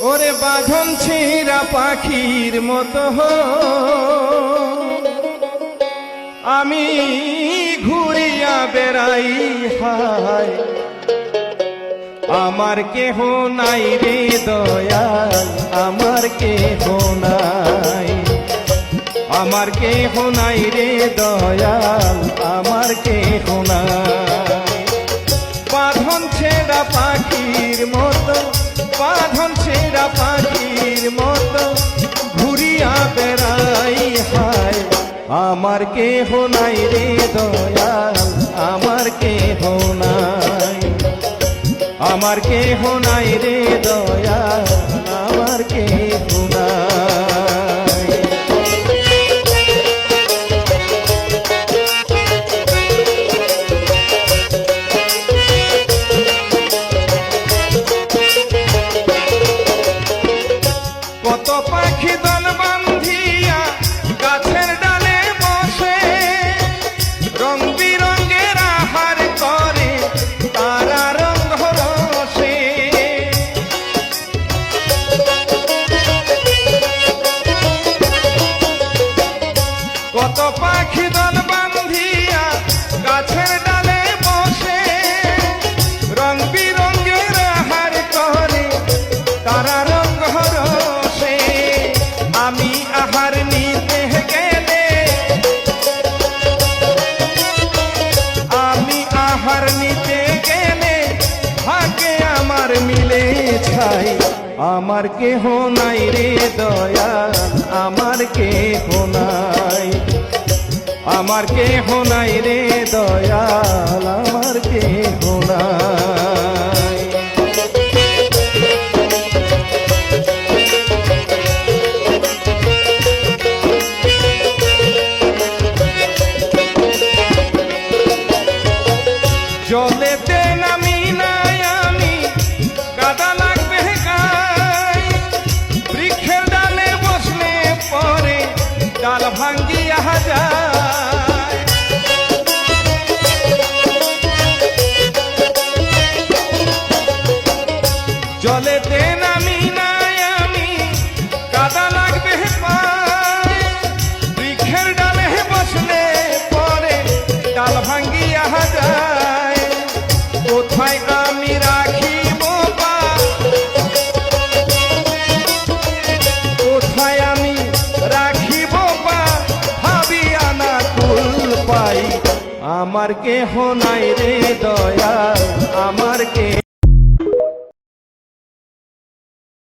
ওরে বাঁধন ছেঁড়া পাখির মতো আমি ঘুরিয়া বেড়াই হায়, আমার কেহ নাই রে দয়াল, আমার কেহ নাই, আমার কেহ নাই রে দয়াল, আমার কেহ নাই। বাঁধন ছেঁড়া পাখির মতো, বাঁধন ছেঁড়া পাখির মতো ঘুরিয়া বেড়াই হায়, আমার কেহ নাই রে দয়াল, আমার কেহ নাই, আমার কেহ নাই রে দয়াল, আমার কেহ নাই। কত পাখি দল বান্ধিয়া গাছের ডালে বসে, রং বিরঙ্গের আহার করে তারা রঙ রসে। কত পাখি দল বান্ধিয়া গাছের ডালে বসে, রং বিরঙ্গের আহার করে তারা রঙ রসে। আমি আহার নিতে গেলে, আমি আহার নিতে গেলে ভাগে আমার মিলে ছাই, আমার কেহ নাই রে দয়াল, আমার কেহ নাই, আমার কেহ নাই রে দয়াল, আমার কেহ নাই। জলেতে নামি নাই আমি, কাদা লাগবে গায়ে, বৃক্ষের ডালে বসলে পরে ডাল ভাঙ্গিয়া যায়। জলেতে নামি নাই আমি, কাদা লাগবে পায়ে, বৃক্ষের ডালে বসলে পরে ডাল ভাঙ্গিয়া যায়। কোথায় আমি রাখিব পা, কোথায় আমি রাখিব পা, ভাবিয়া না কুল পাই, আমার কেহ নাই রে দয়াল, আমার কে